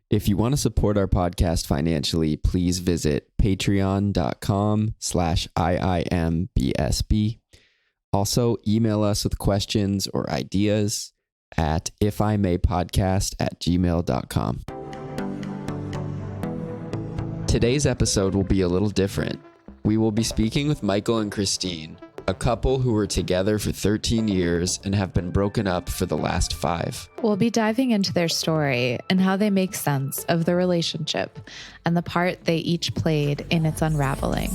If you want to support our podcast financially, please visit patreon.com/IIMBSB. Also, email us with questions or ideas at ifimaypodcast@gmail.com. Today's episode will be a little different. We will be speaking with Michael and Christine, a couple who were together for 13 years and have been broken up for the last 5. We'll be diving into their story and how they make sense of the relationship and the part they each played in its unraveling.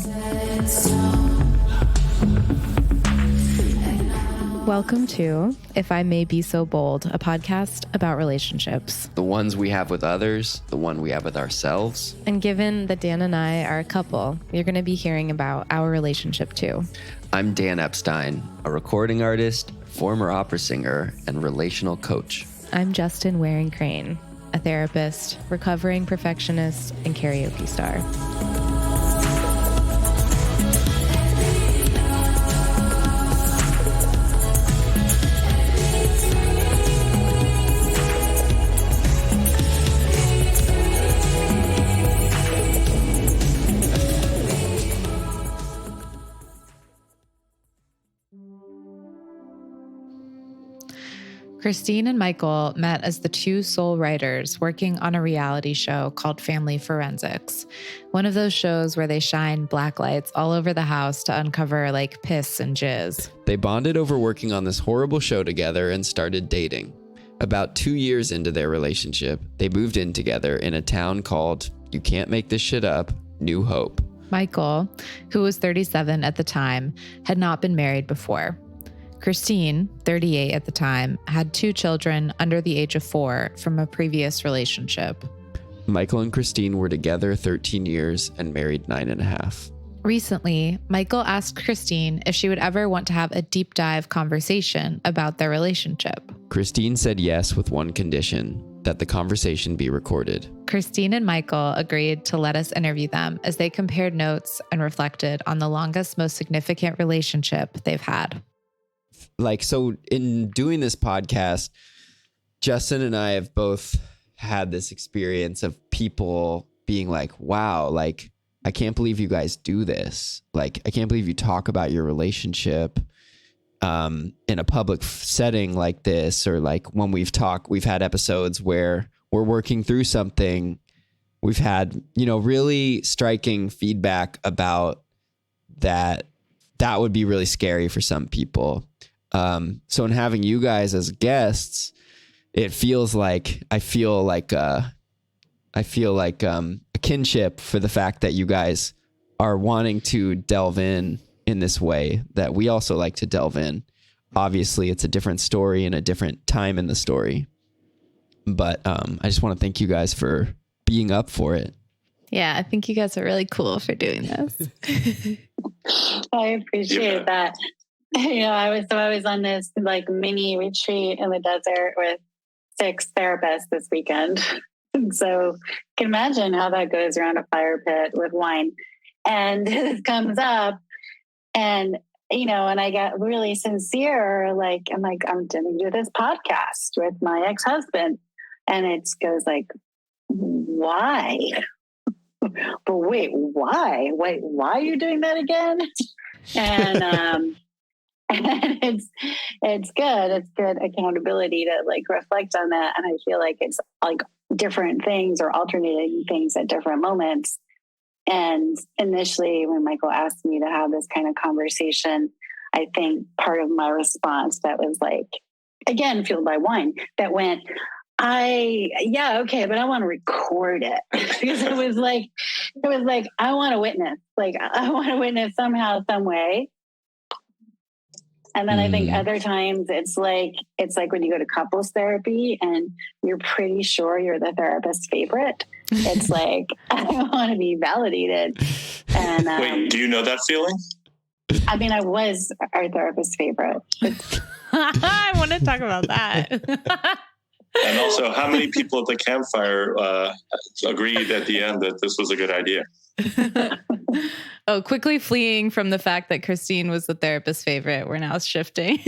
Welcome to If I May Be So Bold, a podcast about relationships. The ones we have with others, the one we have with ourselves. And given that Dan and I are a couple, you're going to be hearing about our relationship too. I'm Dan Epstein, a recording artist, former opera singer, and relational coach. I'm Justin Waring-Crane, a therapist, recovering perfectionist, and karaoke star. Christine and Michael met as the two sole writers working on a reality show called Family Forensics, one of those shows where they shine black lights all over the house to uncover like piss and jizz. They bonded over working on this horrible show together and started dating. About 2 years into their relationship, they moved in together in a town called, you can't make this shit up, New Hope. Michael, who was 37 at the time, had not been married before. Christine, 38 at the time, had 2 children under the age of 4 from a previous relationship. Michael and Christine were together 13 years and married 9.5. Recently, Michael asked Christine if she would ever want to have a deep dive conversation about their relationship. Christine said yes with one condition, that the conversation be recorded. Christine and Michael agreed to let us interview them as they compared notes and reflected on the longest, most significant relationship they've had. So in doing this podcast, Justin and I have both had this experience of people being like, wow, like, I can't believe you guys do this. Like, I can't believe you talk about your relationship in a public setting like this. Or like when we've had episodes where we're working through something. We've had, really striking feedback about that. That would be really scary for some people. So in having you guys as guests, it feels like I feel like a kinship for the fact that you guys are wanting to delve in this way that we also like to delve in. Obviously, it's a different story and a different time in the story, but I just want to thank you guys for being up for it. Yeah, I think you guys are really cool for doing this. I appreciate that. I was on this like mini retreat in the desert with 6 therapists this weekend. So you can imagine how that goes around a fire pit with wine. And this comes up and, and I got really sincere. Like, I'm going to do this podcast with my ex-husband. And it goes like, why? But wait, why? Why are you doing that again? And, and it's good. It's good accountability to like reflect on that. And I feel like it's like different things or alternating things at different moments. And initially when Michael asked me to have this kind of conversation, I think part of my response that was like, again, fueled by wine, that went, okay, but I want to record it. Because it was like, I want to witness, somehow, some way. And then I think other times it's like when you go to couples therapy and you're pretty sure you're the therapist's favorite. It's like, I want to be validated. And wait, do you know that feeling? I mean, I was our therapist's favorite. I want to talk about that. And also, how many people at the campfire agreed at the end that this was a good idea? Quickly fleeing from the fact that Christine was the therapist's favorite. We're now shifting.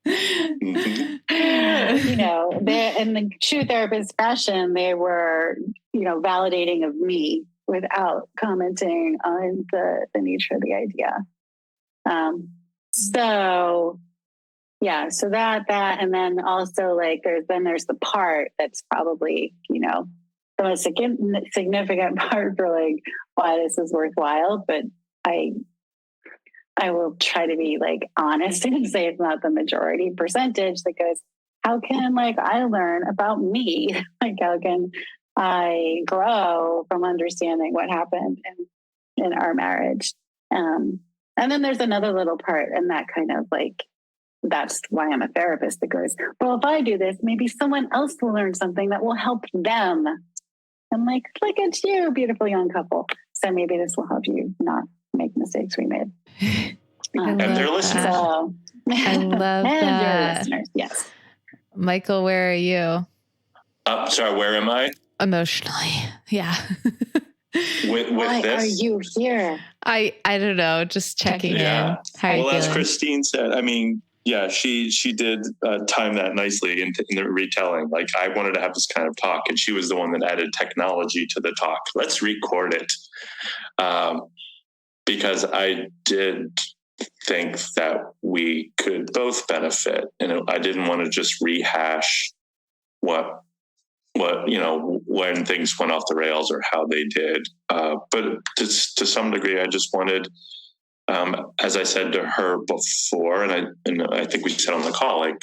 You know, they in the true therapist fashion, they were, you know, validating of me without commenting on the nature of the idea. So yeah, so that, and then also like there's the part that's probably, you know, the most significant part for like why this is worthwhile. But I will try to be like honest and say it's not the majority percentage that goes, how can like I learn about me? Like how can I grow from understanding what happened in our marriage? And then there's another little part, and that kind of like, that's why I'm a therapist, that goes, well, if I do this, maybe someone else will learn something that will help them. I'm like, look at you, beautiful young couple. So maybe this will help you not make mistakes we made. And their listeners. So, I love and that. your listeners, yes. Michael, where are you? Sorry, where am I? Emotionally. Yeah. With Why this? are you here? I don't know, just checking in. How are you Well, as feeling? Christine said, I mean, yeah, she did time that nicely in the retelling. Like, I wanted to have this kind of talk, and she was the one that added technology to the talk. Let's record it. Because I did think that we could both benefit, and I didn't want to just rehash what you know, when things went off the rails or how they did. But to some degree, I just wanted, as I said to her before, and I think we said on the call, like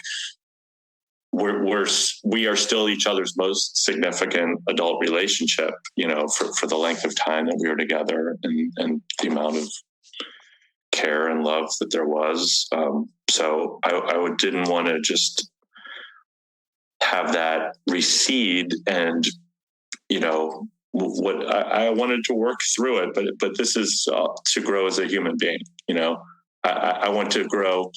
we are still each other's most significant adult relationship, you know, for the length of time that we were together, and the amount of care and love that there was. So I didn't want to just have that recede, and, you know, what I wanted to work through it, but this is to grow as a human being. You know, I want to grow.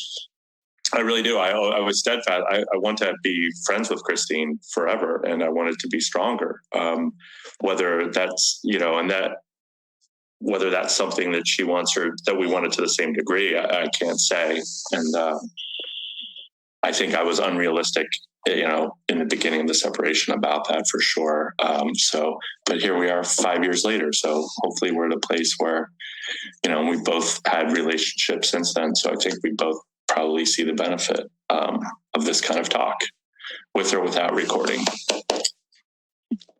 I really do. I was steadfast. I want to be friends with Christine forever, and I wanted to be stronger. Whether that's, you know, and that, whether that's something that she wants or that we wanted to the same degree, I can't say. And I think I was unrealistic, you know, in the beginning of the separation about that, for sure. But here we are 5 years later. So hopefully we're at a place where, you know, we both had relationships since then. So I think we both probably see the benefit of this kind of talk, with or without recording. But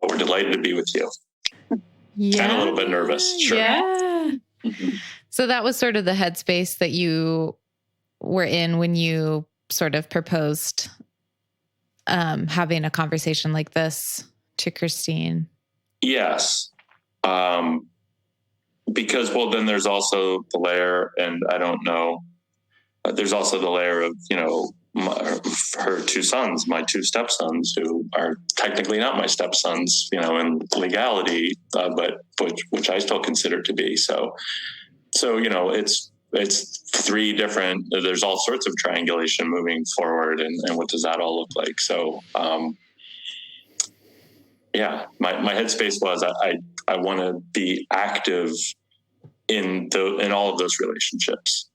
we're delighted to be with you. Yeah. And a little bit nervous. Sure. Yeah. Mm-hmm. So that was sort of the headspace that you were in when you sort of proposed having a conversation like this to Christine. Yes. Because, well, then there's also the layer, and I don't know, there's also the layer of, you know, her two sons, my two stepsons, who are technically not my stepsons, you know, in legality, but which I still consider to be. So, you know, it's three different, there's all sorts of triangulation moving forward, and what does that all look like? So, yeah, my headspace was, I want to be active in all of those relationships.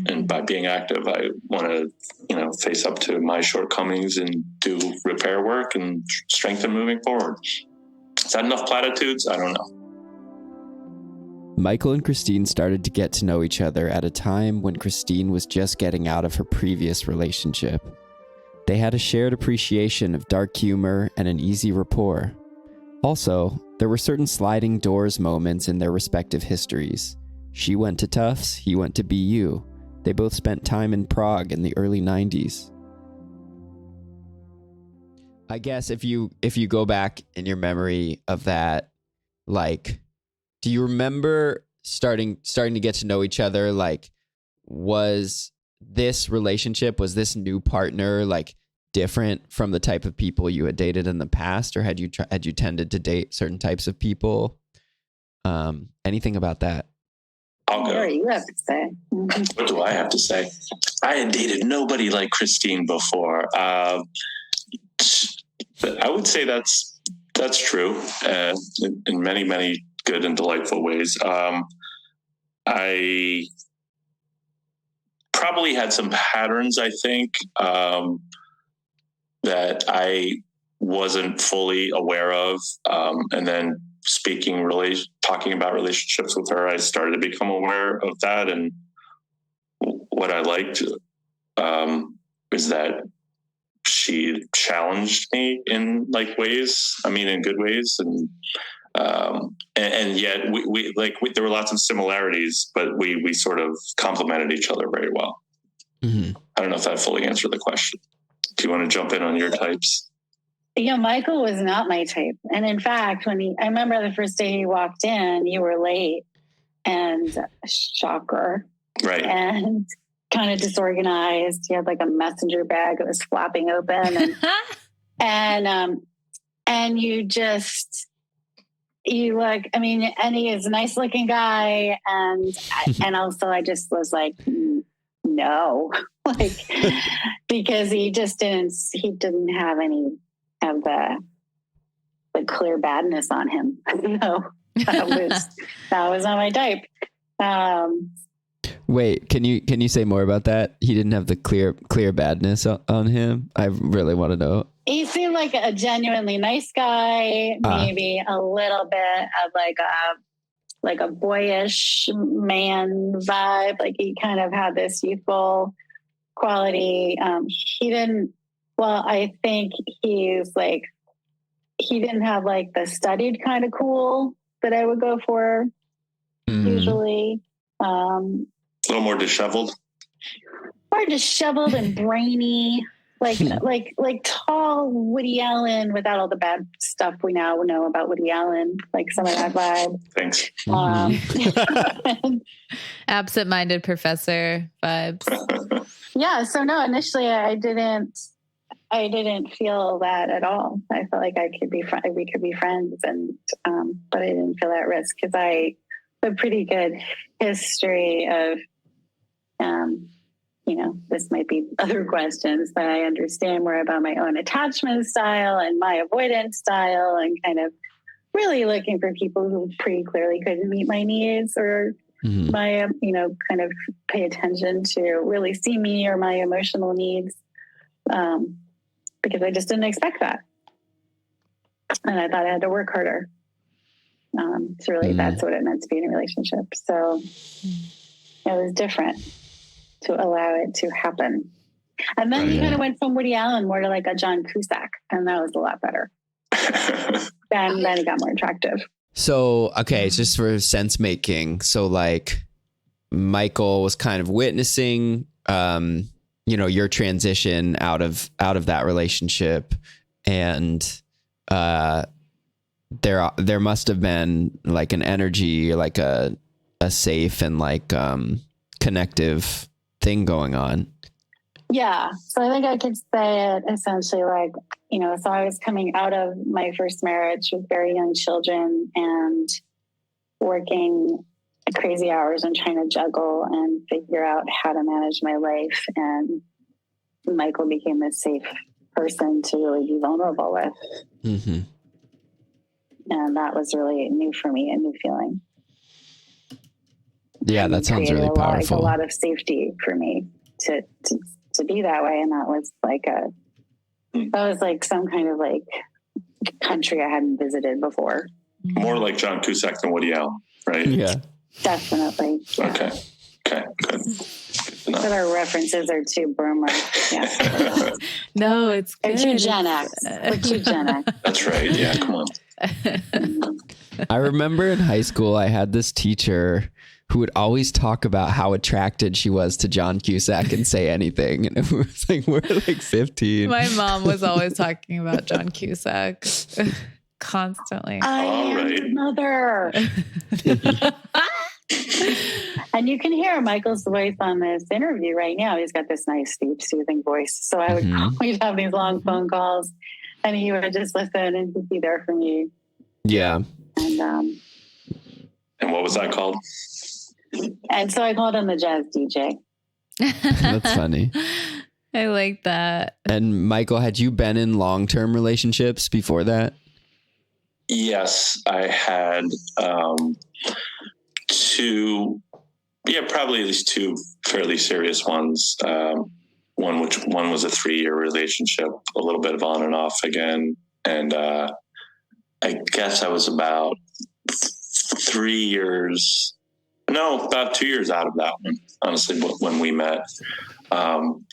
And by being active, I want to, you know, face up to my shortcomings and do repair work and strengthen moving forward. Is that enough platitudes? I don't know. Michael and Christine started to get to know each other at a time when Christine was just getting out of her previous relationship. They had a shared appreciation of dark humor and an easy rapport. Also, there were certain sliding doors moments in their respective histories. She went to Tufts, he went to BU. They both spent time in Prague in the early 90s. I guess if you go back in your memory of that, like, do you remember starting to get to know each other? Like, was this relationship, was this new partner like different from the type of people you had dated in the past, or had you tended to date certain types of people? Anything about that? I'll go. What do you have to say? What do I have to say? I had dated nobody like Christine before. I would say that's true in many, many good and delightful ways. I probably had some patterns, I think, that I wasn't fully aware of. And then talking about relationships with her, I started to become aware of that. And what I liked is that she challenged me in ways, in good ways. And yet there were lots of similarities, but we sort of complemented each other very well. Mm-hmm. I don't know if that fully answered the question. Do you want to jump in on your types? Michael was not my type. And in fact, I remember the first day he walked in, you were late and shocker. Right. And kind of disorganized. He had a messenger bag that was flapping open. And you look, and he is a nice looking guy. And also I just was like, no, because he didn't have any of the clear badness on him. No, that was not my type. Wait, can you say more about that? He didn't have the clear badness on him. I really want to know. He seemed like a genuinely nice guy, maybe a little bit of a boyish man vibe. He kind of had this youthful quality. I think he didn't have the studied kind of cool that I would go for usually. A little more disheveled. More disheveled and brainy. Like tall Woody Allen without all the bad stuff we now know about Woody Allen, some of that vibe. Thanks. Absent-minded professor vibes. Yeah. So no, initially I didn't feel that at all. I felt like we could be friends, but I didn't feel that risk because I have a pretty good history of, this might be other questions, but I understand more about my own attachment style and my avoidance style, and kind of really looking for people who pretty clearly couldn't meet my needs or my, kind of pay attention to really see me or my emotional needs, because I just didn't expect that. And I thought I had to work harder. So really that's what it meant to be in a relationship. So it was different to allow it to happen. And then he kind of went from Woody Allen more to a John Cusack, and that was a lot better. then he got more attractive. So, okay, it's just for sense making. So Michael was kind of witnessing, your transition out of that relationship. And, there must have been an energy, a safe and connective thing going on. Yeah. So I think I could say it essentially so I was coming out of my first marriage with very young children and working crazy hours and trying to juggle and figure out how to manage my life. And Michael became a safe person to really be vulnerable with. Mm-hmm. And that was really new for me, a new feeling. Yeah, that sounds really powerful. A lot of safety for me to be that way. And that was some kind of country I hadn't visited before. More like John Cusack than Woody Allen, right? Yeah. Definitely. Yeah. Okay, good. But our references are too boomer. Yeah. No, it's good. We're too Gen X. We're too Gen X. That's right. Yeah, come on. I remember in high school, I had this teacher who would always talk about how attracted she was to John Cusack and say anything. And it was we're 15. My mom was always talking about John Cusack constantly. I am your mother. And you can hear Michael's voice on this interview right now. He's got this nice, deep, soothing voice. So I would always have these long phone calls, and he would just listen and just be there for me. Yeah. And what was that called? And so I called him the jazz DJ. That's funny. I like that. And Michael, had you been in long-term relationships before that? Yes, I had two Yeah, probably at least two fairly serious ones. One was a 3-year relationship, a little bit of on and off again. And I guess I was about 2 years out of that one, honestly, when we met. And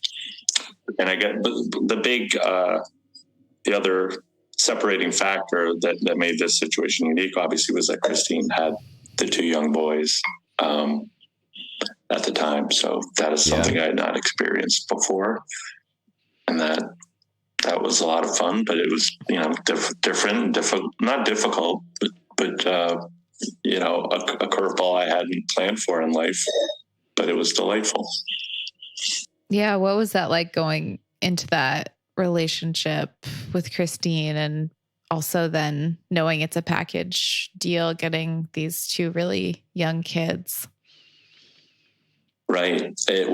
I get the other separating factor that made this situation unique, obviously, was that Christine had the 2 young boys at the time. So that is something I had not experienced before. And that was a lot of fun, but it was, different, not difficult, but a curveball I hadn't planned for in life, but it was delightful. Yeah. What was that like going into that relationship with Christine, and also then knowing it's a package deal, getting these 2 really young kids? Right. It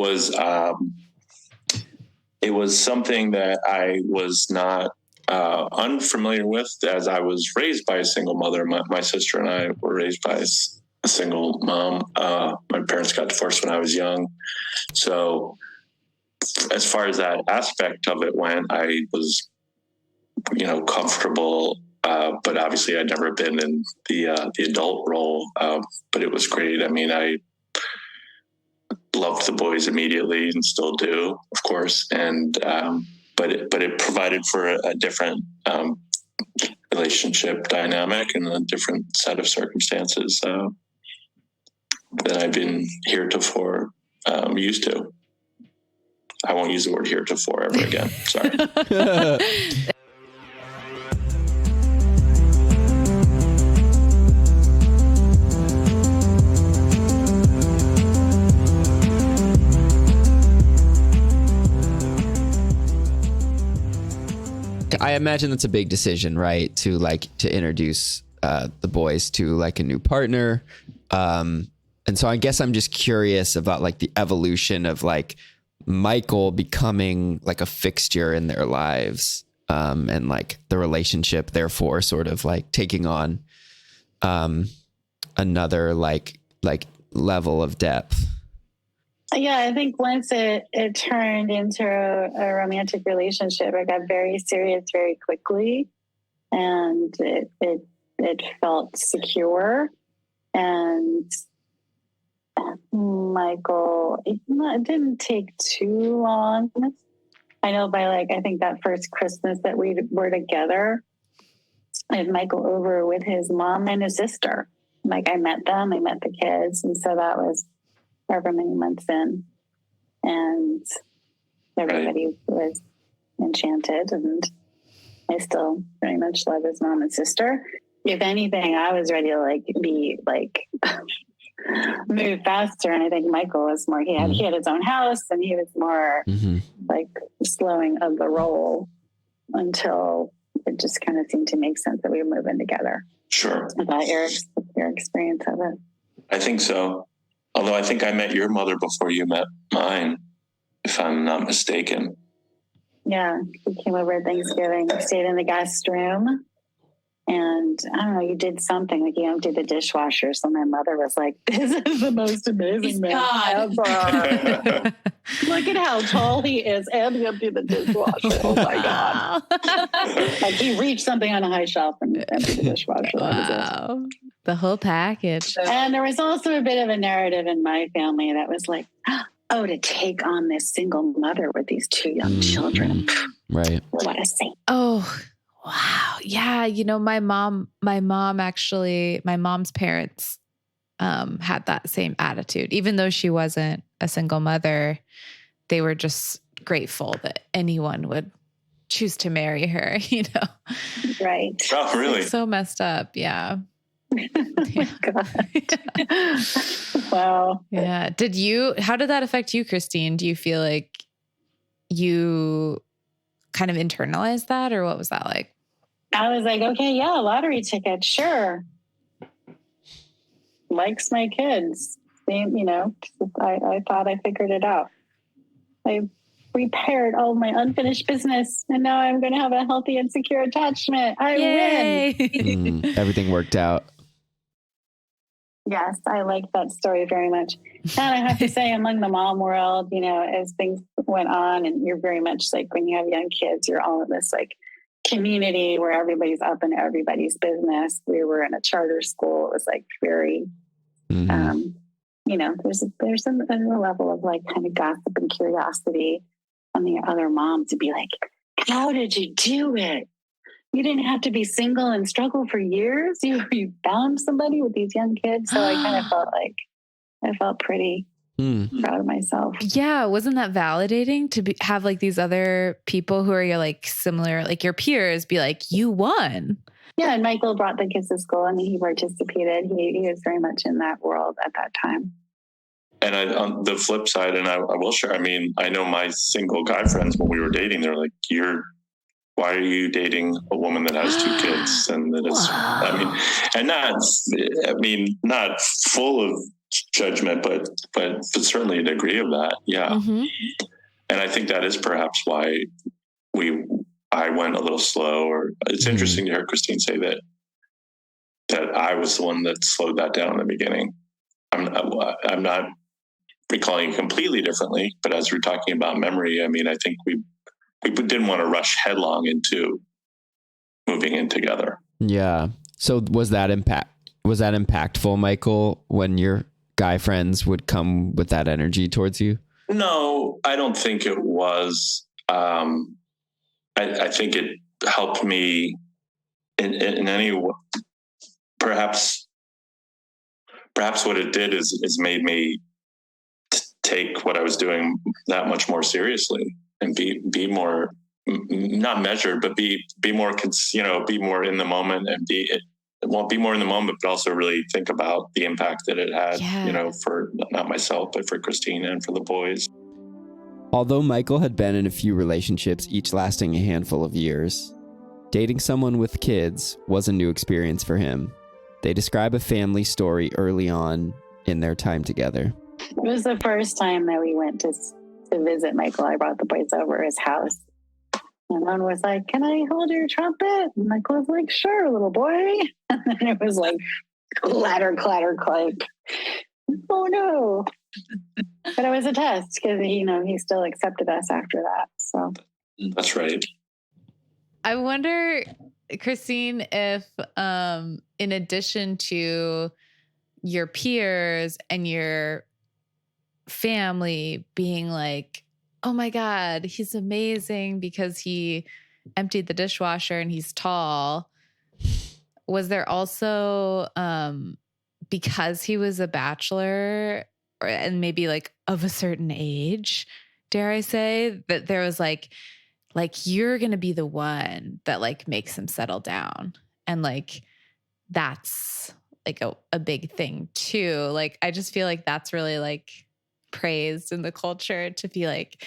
was something that I was not unfamiliar with, as I was raised by a single mother. My sister and I were raised by a single mom. My parents got divorced when I was young. So as far as that aspect of it went, I was, comfortable. But obviously I'd never been in the adult role. But it was great. I mean, I loved the boys immediately and still do, of course. And, but it provided for a different, relationship dynamic and a different set of circumstances, that I've been heretofore, used to. I won't use the word heretofore ever again. Sorry. I imagine that's a big decision, right? To introduce the boys to like a new partner. And so I guess I'm just curious about like the evolution of like Michael becoming like a fixture in their lives, and like the relationship therefore sort of like taking on another like level of depth. Yeah, I think once it turned into a romantic relationship, I got very serious very quickly, and it felt secure. And Michael, it didn't take too long. I know I think that first Christmas that we were together, I had Michael over with his mom and his sister. Like I met them, I met the kids, and so that was however many months in, and everybody was enchanted, and I still very much love his mom and sister. If anything, I was ready to be move faster, and I think Michael was more. He had his own house, and he was more slowing of the roll until it just kind of seemed to make sense that we were moving together. Sure. About your experience of it. I think so. Although I think I met your mother before you met mine, if I'm not mistaken. Yeah, he came over at Thanksgiving, stayed in the guest room, and I don't know, you did something like you emptied the dishwasher. So my mother was like, "This is the most amazing man ever. Look at how tall he is, and he emptied the dishwasher. Oh my god!" Like he reached something on a high shelf and emptied the dishwasher. Wow. The whole package. And there was also a bit of a narrative in my family that was like, oh, to take on this single mother with these 2 young children. Right. What a saint. Oh, wow. Yeah. My mom's parents had that same attitude. Even though she wasn't a single mother, they were just grateful that anyone would choose to marry her, Right. Oh, really? It's so messed up. Yeah. Oh my God. Wow. Yeah. How did that affect you, Christine? Do you feel like you kind of internalized that, or what was that like? I was like, okay, yeah, lottery ticket, sure. Likes my kids. I thought I figured it out. I repaired all of my unfinished business, and now I'm going to have a healthy and secure attachment. I win. Everything worked out. Yes, I like that story very much. And I have to say, among the mom world, as things went on, and you're very much like when you have young kids, you're all in this like community where everybody's up in everybody's business. We were in a charter school. It was like very, there's a level of like kind of gossip and curiosity on the other mom to be like, how did you do it? You didn't have to be single and struggle for years. You found somebody with these young kids. So I kind of felt pretty proud of myself. Yeah. Wasn't that validating to have like these other people who are your like similar, like your peers be like, you won. Yeah. And Michael brought the kids to school and he participated. He was very much in that world at that time. And on the flip side, and I will share, I mean, I know my single guy friends when we were dating, they're like, why are you dating a woman that has 2 kids? And that it's, not full of judgment, but certainly a degree of that. Yeah. Mm-hmm. And I think that is perhaps why I went a little slow, or it's interesting to hear Christine say that I was the one that slowed that down in the beginning. I'm not recalling completely differently, but as we're talking about memory, I mean, I think we didn't want to rush headlong into moving in together. Yeah. So was that impactful, Michael, when your guy friends would come with that energy towards you? No, I don't think it was. I think it helped me in any way. Perhaps what it did is made me take what I was doing that much more seriously and be more, not measured, but be more, be more in the moment and be more in the moment, but also really think about the impact that it had, for not myself, but for Christine and for the boys. Although Michael had been in a few relationships, each lasting a handful of years, dating someone with kids was a new experience for him. They describe a family story early on in their time together. It was the first time that we went to visit Michael. I brought the boys over his house. And one was like, can I hold your trumpet? And Michael was like, sure, little boy. And then it was like, clatter, clatter, clack. Oh, no. But it was a test because, he still accepted us after that. So that's right. I wonder, Christine, if in addition to your peers and your family being like, oh my God, he's amazing because he emptied the dishwasher and he's tall, was there also, because he was a bachelor and maybe like of a certain age, dare I say, that there was like you're going to be the one that like makes him settle down. And like, that's like a big thing too. Like, I just feel like that's really like praised in the culture to be like,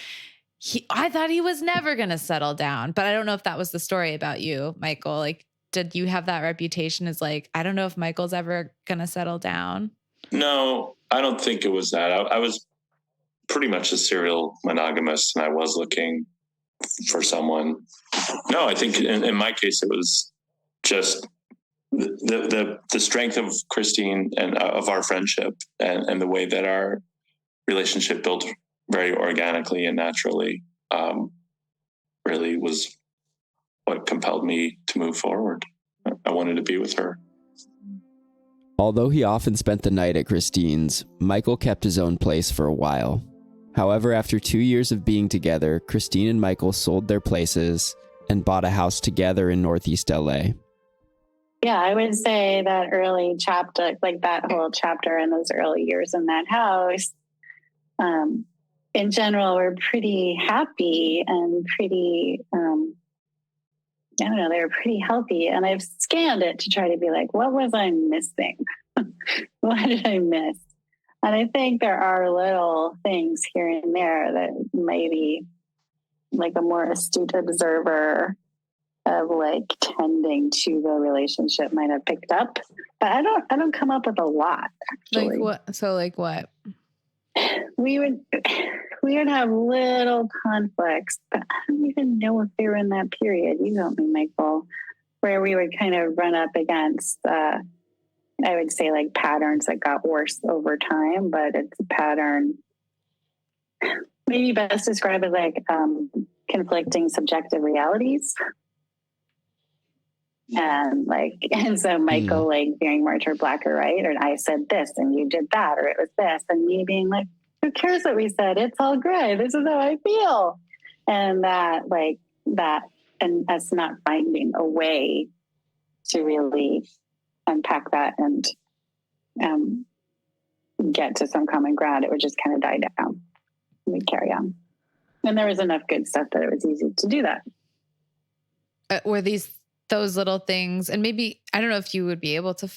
I thought he was never going to settle down, but I don't know if that was the story about you, Michael. Like, did you have that reputation as like, I don't know if Michael's ever going to settle down? No, I don't think it was that. I was pretty much a serial monogamist and I was looking for someone. No, I think in my case, it was just the strength of Christine and of our friendship and the way that our relationship built very organically and naturally, really was what compelled me to move forward. I wanted to be with her. Although he often spent the night at Christine's, Michael kept his own place for a while. However, after 2 years of being together, Christine and Michael sold their places and bought a house together in Northeast LA. Yeah, I would say that early chapter, like that whole chapter in those early years in that house, in general, we're pretty happy and pretty, I don't know, they were pretty healthy. And I've scanned it to try to be like, what was I missing? What did I miss? And I think there are little things here and there that maybe like a more astute observer of like tending to the relationship might have picked up. But I don't come up with a lot, actually. Like what? So like what? We would have little conflicts, but I don't even know if they were in that period. You help me, Michael, where we would kind of run up against I would say like patterns that got worse over time, but it's a pattern maybe best described as like conflicting subjective realities. And so Michael like being more toward black or right, or I said this and you did that, or it was this, and me being like, who cares what we said? It's all good. This is how I feel. And that and us not finding a way to really unpack that and get to some common ground, it would just kind of die down. We'd carry on. And there was enough good stuff that it was easy to do that. Were those little things, and maybe, I don't know if you would be able to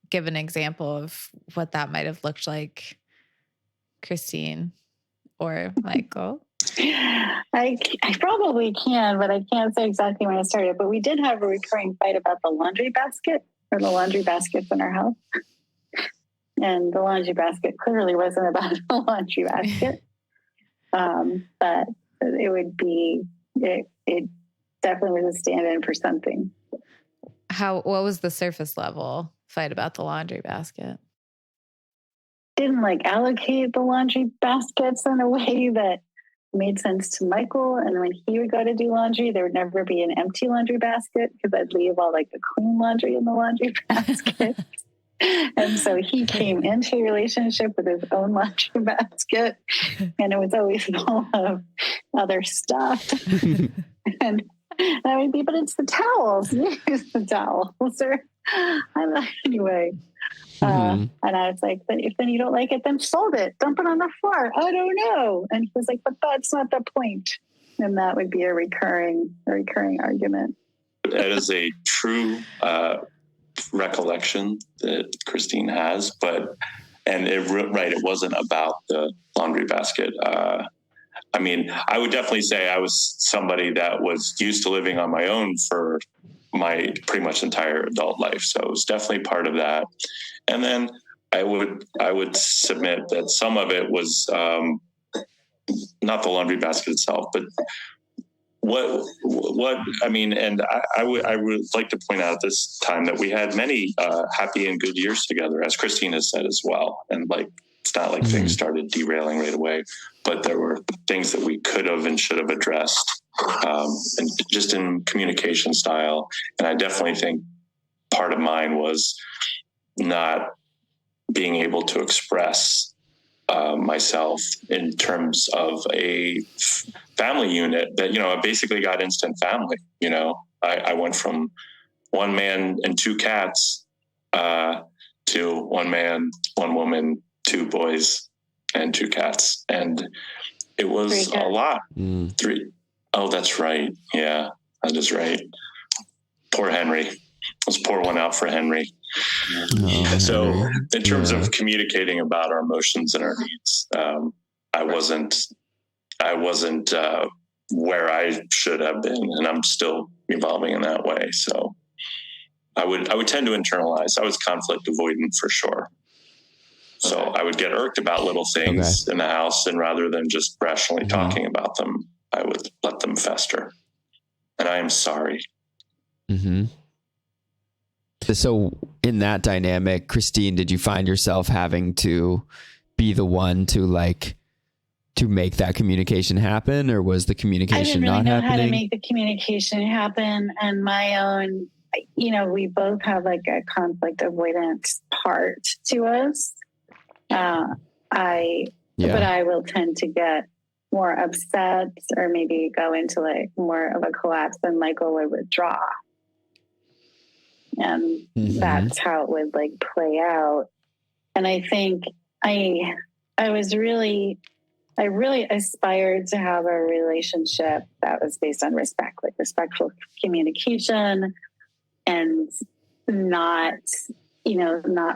give an example of what that might have looked like, Christine or Michael? I probably can, but I can't say exactly when it started. But we did have a recurring fight about the laundry basket, or the laundry baskets in our house. And the laundry basket clearly wasn't about a laundry basket. But it definitely was a stand-in for something. What was the surface level fight about the laundry basket? Didn't like allocate the laundry baskets in a way that made sense to Michael. And when he would go to do laundry, there would never be an empty laundry basket because I'd leave all like the clean laundry in the laundry basket. And so he came into a relationship with his own laundry basket, and it was always full of other stuff. And I would be, but it's the towels. Use the towels. Anyway. And I was like, but if then you don't like it, then fold it. Dump it on the floor. I don't know. And he was like, but that's not the point. And that would be a recurring argument. That is a true recollection that Christine has, it wasn't about the laundry basket. I mean, I would definitely say I was somebody that was used to living on my own for my pretty much entire adult life. So it was definitely part of that. And then I would submit that some of it was not the laundry basket itself, but what I mean, and I would like to point out at this time that we had many happy and good years together, as Christine has said as well. And like, it's not like things started derailing right away, but there were things that we could have and should have addressed, and just in communication style. And I definitely think part of mine was not being able to express myself in terms of a family unit that, I basically got instant family. I went from one man and two cats to one man, one woman, two boys and two cats. And it was a lot. Three. Oh, that's right. Yeah, that is right. Poor Henry. Let's pour one out for Henry. So in terms of communicating about our emotions and our needs, I wasn't where I should have been, and I'm still evolving in that way. So I would tend to internalize. I was conflict avoidant for sure. So I would get irked about little things in the house, and rather than just rationally talking about them, I would let them fester. And I am sorry. Mm-hmm. So in that dynamic, Christine, did you find yourself having to be the one to make that communication happen, or was the communication not happening? I didn't really know how to make the communication happen. And my own, we both have like a conflict avoidance part to us. But I will tend to get more upset or maybe go into like more of a collapse than Michael would withdraw. And that's how it would like play out. And I think I really aspired to have a relationship that was based on respect, like respectful communication, and not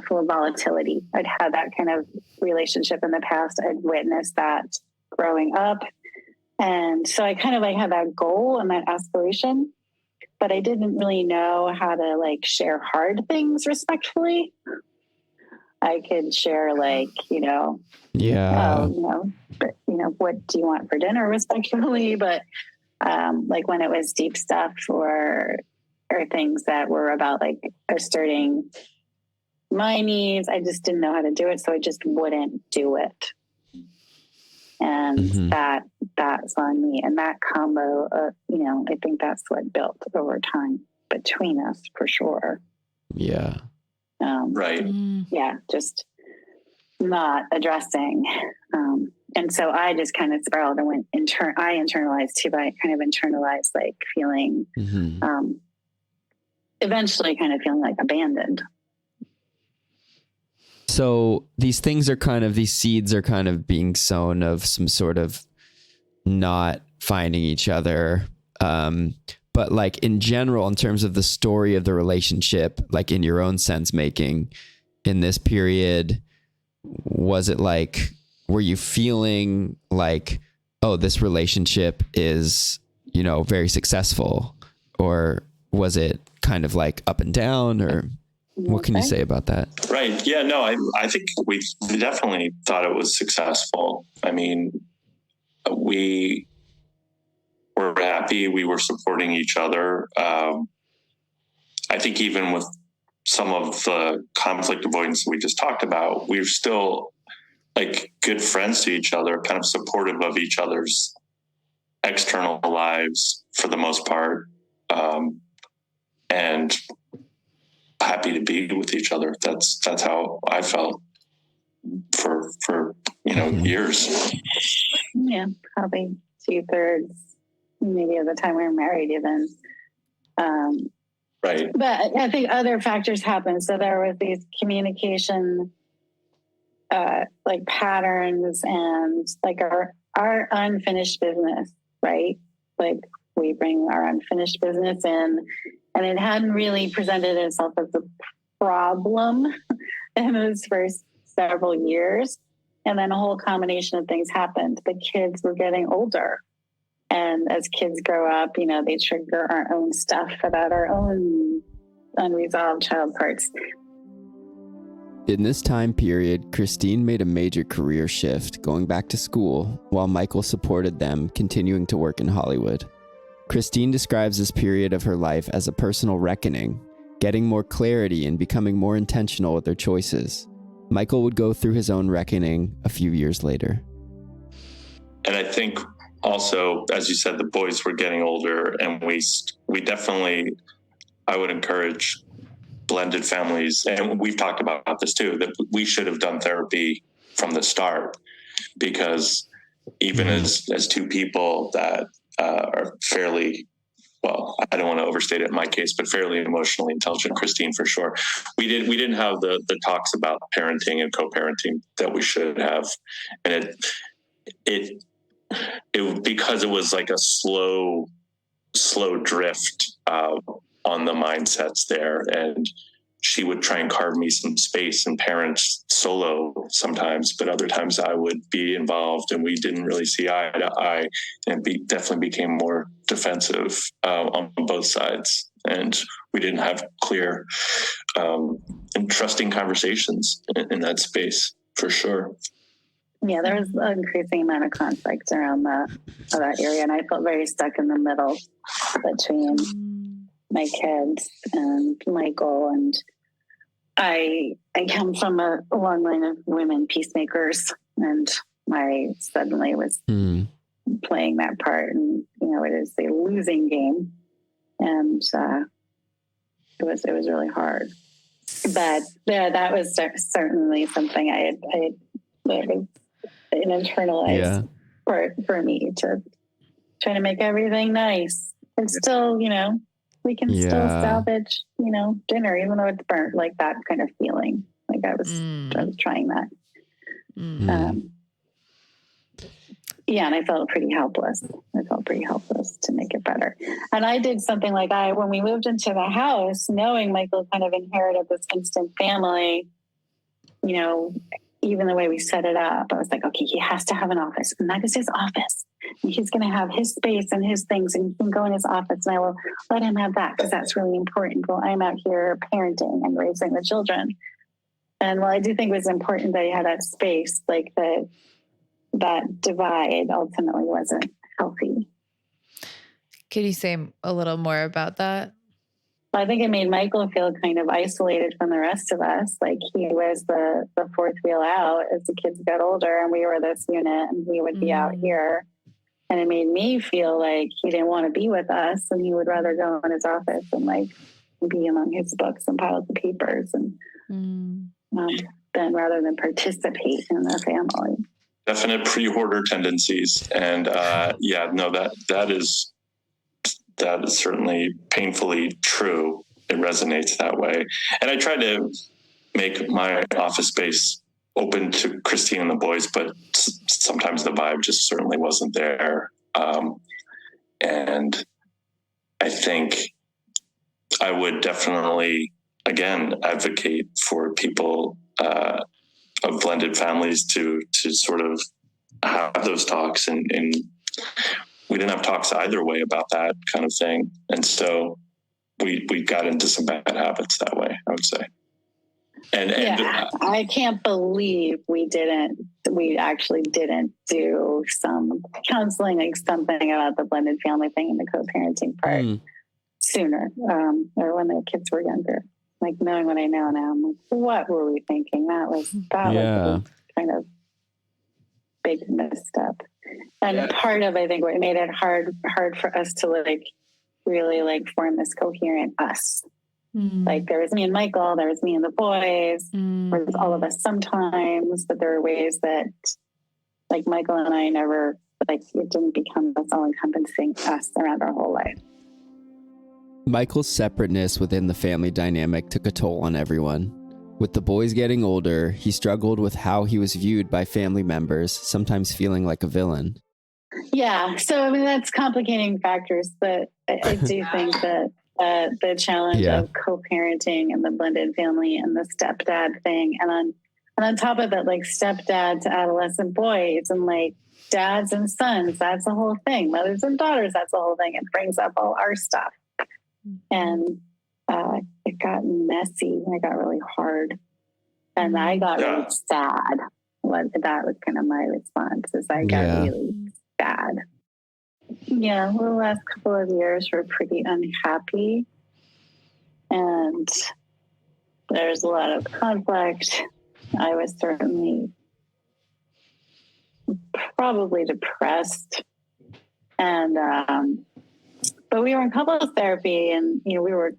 full of volatility. I'd had that kind of relationship in the past. I'd witnessed that growing up. And so I kind of like had that goal and that aspiration, but I didn't really know how to like share hard things respectfully. I could share like, what do you want for dinner respectfully? But like when it was deep stuff or things that were about like asserting my needs. I just didn't know how to do it. So I just wouldn't do it. And that's on me. And that combo of, I think that's what built over time between us for sure. Yeah. Right. Yeah. Just not addressing. And so I just kind of spiraled and went I internalized too, but I kind of internalized like feeling, eventually kind of feeling like abandoned. So these seeds are kind of being sown of some sort of not finding each other. But like in general, in terms of the story of the relationship, like in your own sense making in this period, was it like, were you feeling like, oh, this relationship is, very successful? Or was it kind of like up and down, or what can you say about that? Right. Yeah, no, I think we definitely thought it was successful. I mean, we were happy. We were supporting each other. I think even with some of the conflict avoidance we just talked about, we're still like good friends to each other, kind of supportive of each other's external lives for the most part. And happy to be with each other. That's how I felt for years. Yeah, probably 2/3, maybe of the time we were married even. Right. But I think other factors happened. So there was these communication like patterns and like our unfinished business, right? Like we bring our unfinished business in, and it hadn't really presented itself as a problem in those first several years. And then a whole combination of things happened. The kids were getting older. And as kids grow up, they trigger our own stuff about our own unresolved child parts. In this time period, Christine made a major career shift, going back to school, while Michael supported them, continuing to work in Hollywood. Christine describes this period of her life as a personal reckoning, getting more clarity and becoming more intentional with their choices. Michael would go through his own reckoning a few years later. And I think also, as you said, the boys were getting older, and we definitely, I would encourage blended families, and we've talked about this too, that we should have done therapy from the start, because even as two people that are fairly, well, I don't want to overstate it in my case, but fairly emotionally intelligent, Christine for sure, we didn't have the talks about parenting and co-parenting that we should have. And it because it was like a slow drift on the mindsets there, and she would try and carve me some space and parent solo sometimes, but other times I would be involved, and we didn't really see eye to eye, and definitely became more defensive on both sides, and we didn't have clear and trusting conversations in that space for sure. Yeah, there was an increasing amount of conflict around that area, and I felt very stuck in the middle between my kids and Michael. And I come from a long line of women peacemakers, and I suddenly was playing that part, and it is a losing game, and it was really hard. But yeah, that was certainly something I had internalized for me, to try to make everything nice. And still, we can still salvage, dinner, even though it's burnt, like that kind of feeling. Like I was trying that. And I felt pretty helpless. To make it better. And I did something like when we moved into the house, knowing Michael kind of inherited this instant family, even the way we set it up, I was like, okay, he has to have an office, and that is his office. And he's going to have his space and his things, and he can go in his office, and I will let him have that, because that's really important. Well, I'm out here parenting and raising the children. And while I do think it was important that he had that space, like that divide ultimately wasn't healthy. Could you say a little more about that? I think it made Michael feel kind of isolated from the rest of us. Like he was the fourth wheel out as the kids got older, and we were this unit, and he would be out here. And it made me feel like he didn't want to be with us, and he would rather go in his office and like be among his books and piles of papers, and than rather than participate in the family. Definite pre-hoarder tendencies, and that is certainly painfully true. It resonates that way, and I try to make my office space open to Christine and the boys, but sometimes the vibe just certainly wasn't there. And I think I would definitely, again, advocate for people of blended families to sort of have those talks. And we didn't have talks either way about that kind of thing. And so we got into some bad habits that way, I would say. And I can't believe we actually didn't do some counseling, like something about the blended family thing and the co-parenting part sooner, or when the kids were younger. Like knowing what I know now, I'm like, what were we thinking? That was a kind of big misstep. And part of, I think, what made it hard for us to like really like form this coherent us. Like there was me and Michael, there was me and the boys, there was all of us sometimes, but there were ways that like Michael and I never, like it didn't become this all-encompassing us around our whole life. Michael's separateness within the family dynamic took a toll on everyone. With the boys getting older, he struggled with how he was viewed by family members, sometimes feeling like a villain. Yeah, so I mean that's complicating factors, but I do think that the challenge of co-parenting and the blended family and the stepdad thing, and on top of it, like stepdad to adolescent boys and like dads and sons, that's the whole thing. Mothers and daughters, that's the whole thing. It brings up all our stuff, and it got messy. It got really hard, and I got really sad. That was kind of my response. Is I got really sad. Yeah, well, the last couple of years were pretty unhappy, and there's a lot of conflict. I was certainly probably depressed, and but we were in couples therapy, and we were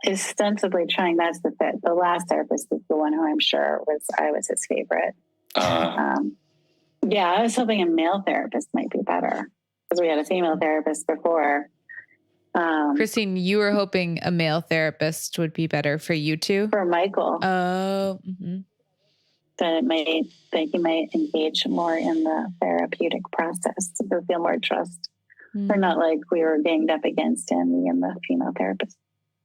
ostensibly trying. That's the fit. The last therapist was the one who I'm sure I was his favorite. I was hoping a male therapist might be better, because we had a female therapist before. Christine, you were hoping a male therapist would be better for you too? For Michael. Oh. That he might engage more in the therapeutic process to feel more trust. Or not like we were ganged up against him, me and the female therapist.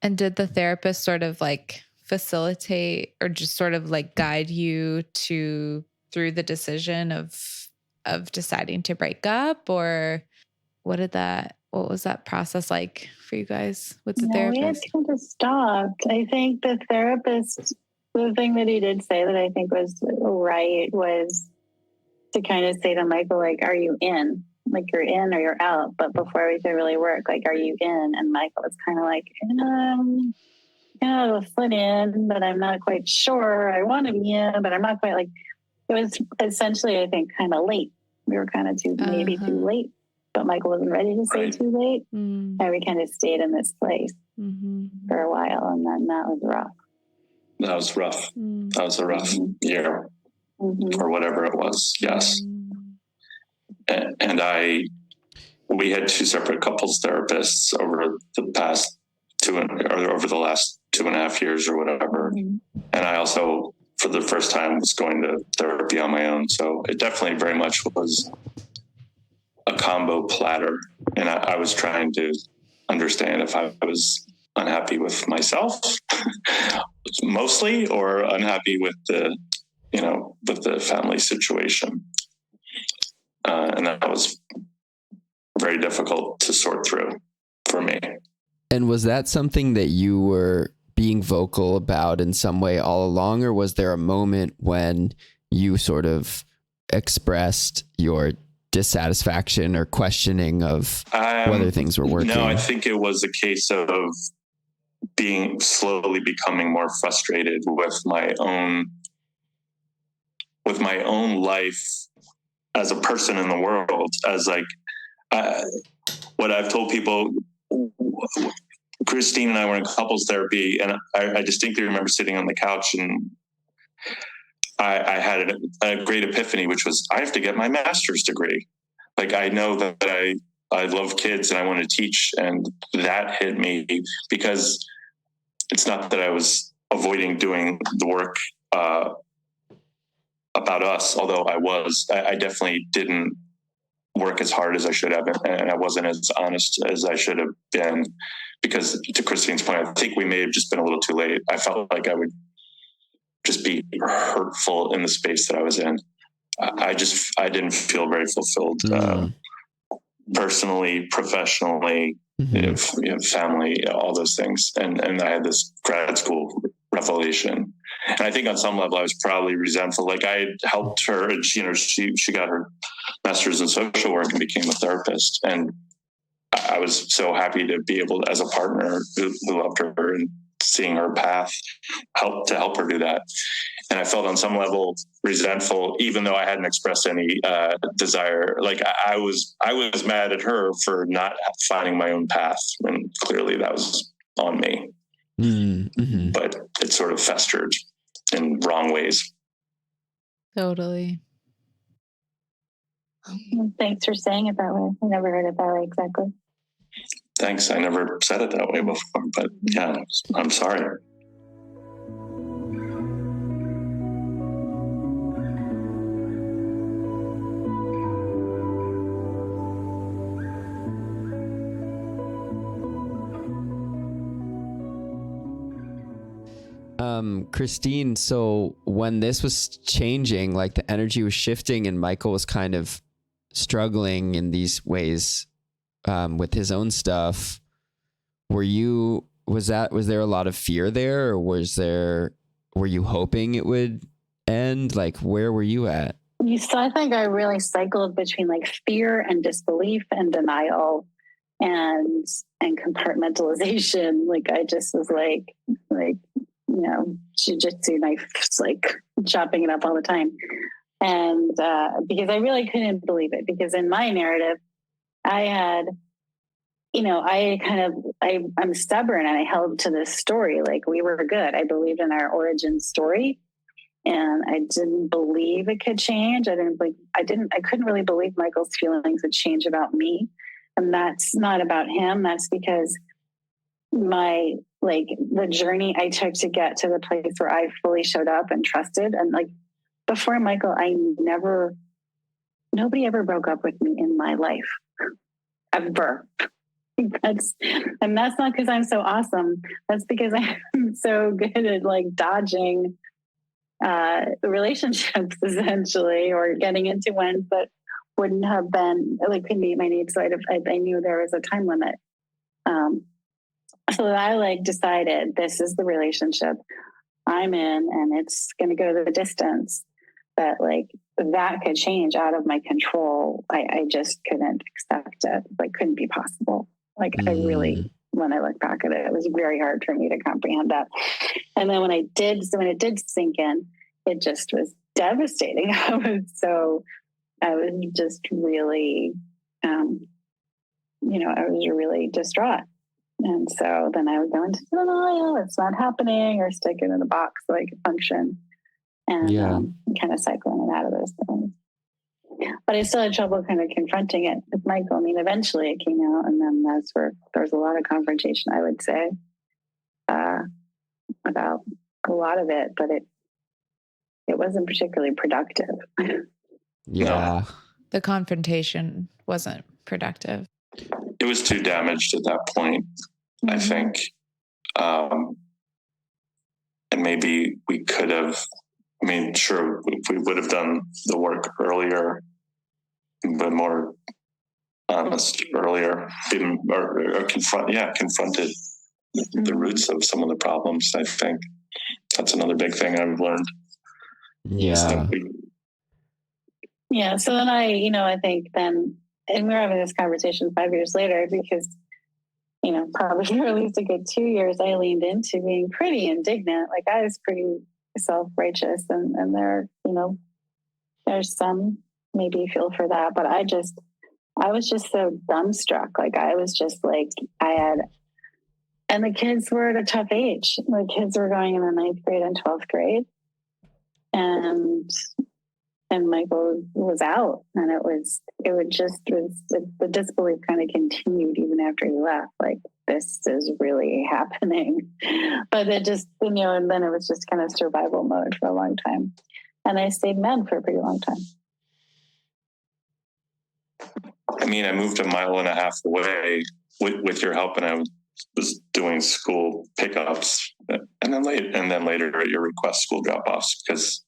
And did the therapist sort of like facilitate or just sort of like guide you through the decision of deciding to break up, or what was that process like for you guys with the therapist? We had kind of stopped. I think the therapist, the thing that he did say that I think was right was to kind of say to Michael, like, are you in? Like, you're in or you're out. But before we could really work, like, are you in? And Michael was kind of like, I'll fit in, but I'm not quite sure. I want to be in, but I'm not quite like, it was essentially, I think, kind of late. We were kind of maybe too late, but Michael wasn't ready to say too late. And we kind of stayed in this place for a while, and then that was rough. That was rough. That was a rough year, or whatever it was. Yes. And we had two separate couples therapists over the past over the last 2.5 years or whatever. And I also, for the first time, was going to therapy on my own. So it definitely very much was a combo platter. And I was trying to understand if I was unhappy with myself mostly, or unhappy with the family situation. And that was very difficult to sort through for me. And was that something that you were being vocal about in some way all along, or was there a moment when you sort of expressed your dissatisfaction or questioning of whether things were working? No, I think it was a case of slowly becoming more frustrated with my own life as a person in the world, as like what I've told people. Christine and I were in couples therapy, and I distinctly remember sitting on the couch, and I had a great epiphany, which was I have to get my master's degree. Like, I know that I love kids and I want to teach, and that hit me, because it's not that I was avoiding doing the work about us, although I definitely didn't work as hard as I should have, and I wasn't as honest as I should have been, because to Christine's point, I think we may have just been a little too late. I felt like I would just be hurtful in the space that I was in. I didn't feel very fulfilled, personally, professionally, family, all those things. And I had this grad school revelation. And I think on some level I was probably resentful. Like, I helped her, and she got her master's in social work and became a therapist. And I was so happy to be able to, as a partner who loved her and seeing her path, help her do that. And I felt on some level resentful, even though I hadn't expressed any desire. Like, I was mad at her for not finding my own path, and clearly that was on me. Mm-hmm. But it sort of festered in wrong ways. Totally. Thanks for saying it that way. I never heard it that way exactly. Thanks. I never said it that way before, but yeah, I'm sorry. Christine, so when this was changing, like the energy was shifting and Michael was kind of struggling in these ways with his own stuff, was there a lot of fear there, or were you hoping it would end? Like, where were you at? So I think I really cycled between like fear and disbelief and denial and compartmentalization. Like, I just was like, jujitsu knives, like chopping it up all the time. And because I really couldn't believe it, because in my narrative, I'm stubborn, and I held to this story. Like, we were good. I believed in our origin story, and I didn't believe it could change. I couldn't really believe Michael's feelings would change about me. And that's not about him. That's because the journey I took to get to the place where I fully showed up and trusted. And like, before Michael, nobody ever broke up with me in my life, ever. That's not because I'm so awesome. That's because I'm so good at like dodging relationships, essentially, or getting into ones that wouldn't have been, like, couldn't meet my needs. So I knew there was a time limit. So I decided this is the relationship I'm in, and it's going to go the distance. That that could change out of my control. I just couldn't accept it. Couldn't be possible. I really, when I look back at it, it was very hard for me to comprehend that. And then when it did sink in, it just was devastating. I was just really, I was really distraught. And so then I would go into denial. It's not happening, or stick it in a box so I could function, and kind of cycling it out of those things. But I still had trouble kind of confronting it with Michael. I mean, eventually it came out, and then that's where there was a lot of confrontation, I would say, about a lot of it, but it wasn't particularly productive. Yeah. The confrontation wasn't productive. It was too damaged at that point, I think. And maybe we could have, sure, if we would have done the work earlier, but more honest earlier, or confronted the roots of some of the problems. I think that's another big thing I've learned. Yeah. Yeah. So then I think then, and we were having this conversation 5 years later, because probably for at least a good 2 years, I leaned into being pretty indignant. Like I was pretty self-righteous, and there, there's some maybe feel for that, but I was just so dumbstruck. Like I was just like, and the kids were at a tough age. The kids were going in the 9th grade and 12th grade. And Michael was out, and the disbelief kind of continued even after he left. Like, this is really happening. But it just, and then it was just kind of survival mode for a long time. And I stayed med for a pretty long time. I mean, I moved 1.5 miles away with your help, and I was doing school pickups, and then later at your request, school drop-offs, because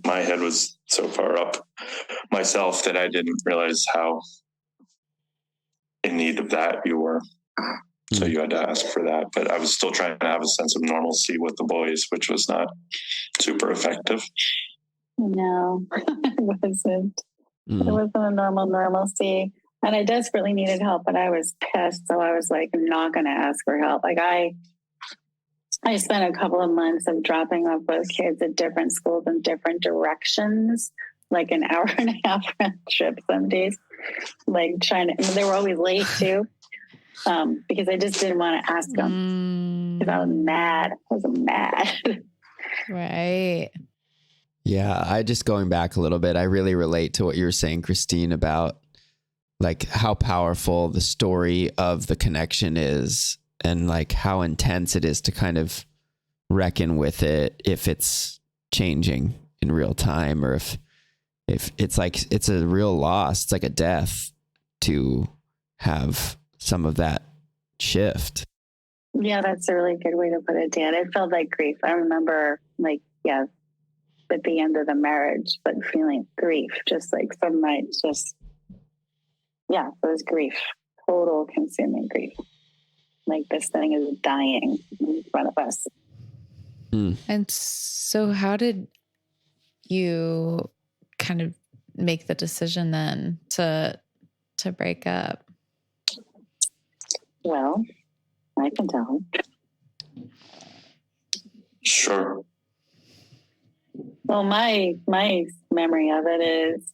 my head was so far up myself that I didn't realize how in need of that you were. So you had to ask for that. But I was still trying to have a sense of normalcy with the boys, which was not super effective. No, it wasn't. It wasn't a normalcy. And I desperately needed help, but I was pissed. So I was like, I'm not going to ask for help. Like I spent a couple of months of dropping off both kids at different schools in different directions, like an hour and a half round trip some days, like they were always late too, because I just didn't want to ask them because I was mad. Right. Yeah. I just going back a little bit, I really relate to what you were saying, Christine, about like how powerful the story of the connection is, and like how intense it is to kind of reckon with it if it's changing in real time, or if it's like, it's a real loss. It's like a death to have some of that shift. Yeah, that's a really good way to put it, Dan. It felt like grief. I remember at the end of the marriage, but feeling grief, just like some nights, it was grief, total consuming grief. Like this thing is dying in front of us. And so how did you kind of make the decision then to break up? Well, I can tell. Sure. Well, my memory of it is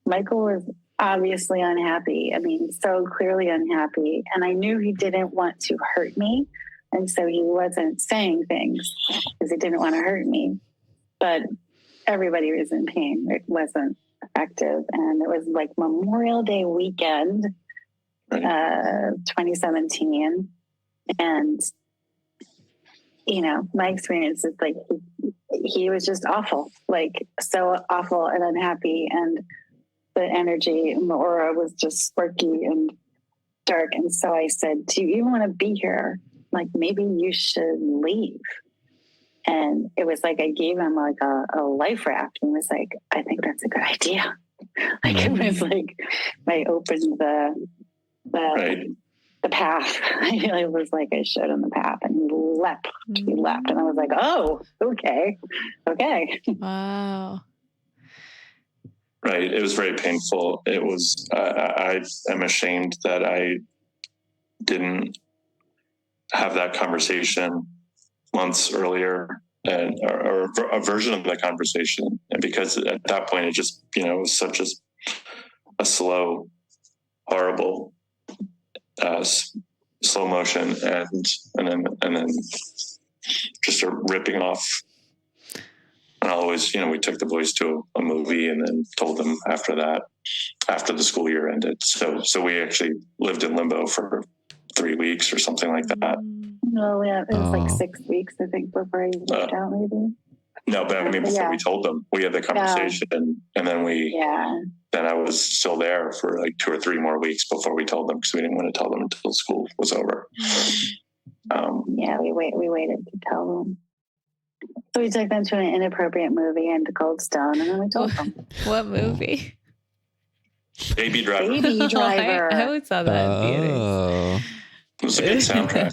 Michael was obviously unhappy. I mean, so clearly unhappy. And I knew he didn't want to hurt me. And so he wasn't saying things because he didn't want to hurt me. But everybody was in pain. It wasn't effective. And it was like Memorial Day weekend, 2017. And, my experience is like he was just awful, like so awful and unhappy. And the energy and the aura was just sparky and dark. And so I said, do you even want to be here? Like, maybe you should leave. And it was like I gave him like a life raft, and was like, I think that's a good idea. Like it was like I opened the path. I was like, I showed him the path, and he left, and I was like, oh, okay. Wow. Right. It was very painful. It was, I am ashamed that I didn't have that conversation months earlier, or a version of that conversation. And because at that point, it just, it was such a slow, horrible, slow motion, and then just a ripping off. And always, we took the boys to a movie, and then told them after the school year ended. So we actually lived in limbo for 3 weeks or something like that. No, yeah, it was like 6 weeks, I think, before I moved out, maybe. No, but I mean, before we told them, we had the conversation, and then then I was still there for like 2 or 3 more weeks before we told them, because we didn't want to tell them until school was over. We waited to tell them. So we took them to an inappropriate movie and to Cold Stone, and then we told them. What movie? Baby Driver. Baby Driver. I always saw that in theaters. It was a good soundtrack.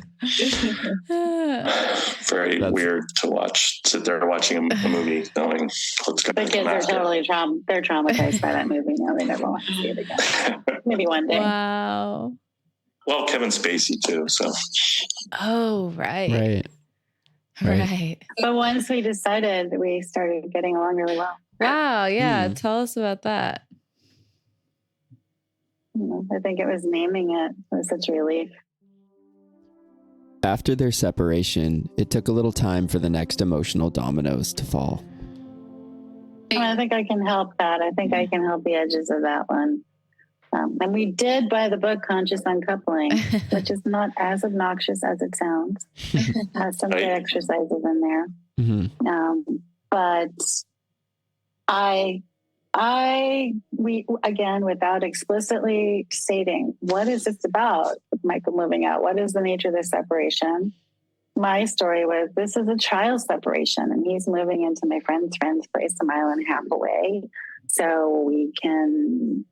Very weird to watch. Sit there watching a movie, knowing what's going to happen. The kids are totally traumatized by that movie now. They never want to see it again. Maybe one day. Wow. Well, Kevin Spacey too. So. Oh, right. But once we decided, we started getting along really well. Wow. Yeah. Tell us about that. I think it was naming it. It was such a relief. After their separation, it took a little time for the next emotional dominoes to fall. I think I can help that. I think I can help the edges of that one. And we did buy the book Conscious Uncoupling, which is not as obnoxious as it sounds. It has some good exercises in there. Mm-hmm. But we again, without explicitly stating, what is this about with Michael moving out? What is the nature of this separation? My story was, this is a child separation, and he's moving into my friend's place a mile and a half away. So we can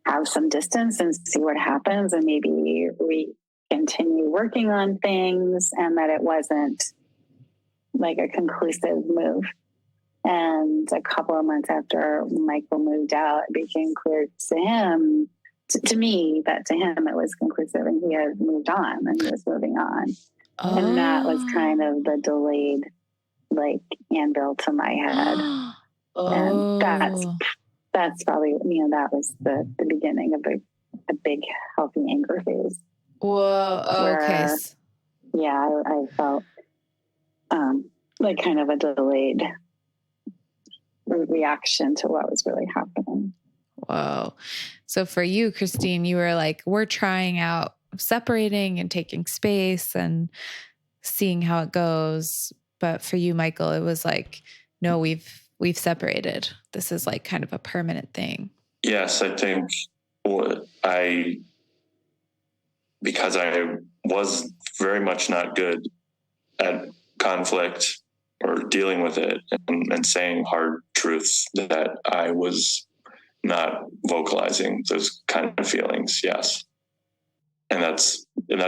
have some distance and see what happens, and maybe we continue working on things, and that it wasn't like a conclusive move. And a couple of months after Michael moved out, it became clear to him, to me, that to him it was conclusive, and he had moved on and he was moving on. Oh. And that was kind of the delayed, like, anvil to my head. And that's probably, that was the beginning of a big, healthy anger phase. Whoa, okay. Yeah, I felt like kind of a delayed reaction to what was really happening. Whoa. So for you, Christine, you were like, we're trying out separating and taking space and seeing how it goes. But for you, Michael, it was like, no, we've separated. This is like kind of a permanent thing. Yes, I think because I was very much not good at conflict or dealing with it and saying hard truths, that I was not vocalizing those kind of feelings. Yes. And that's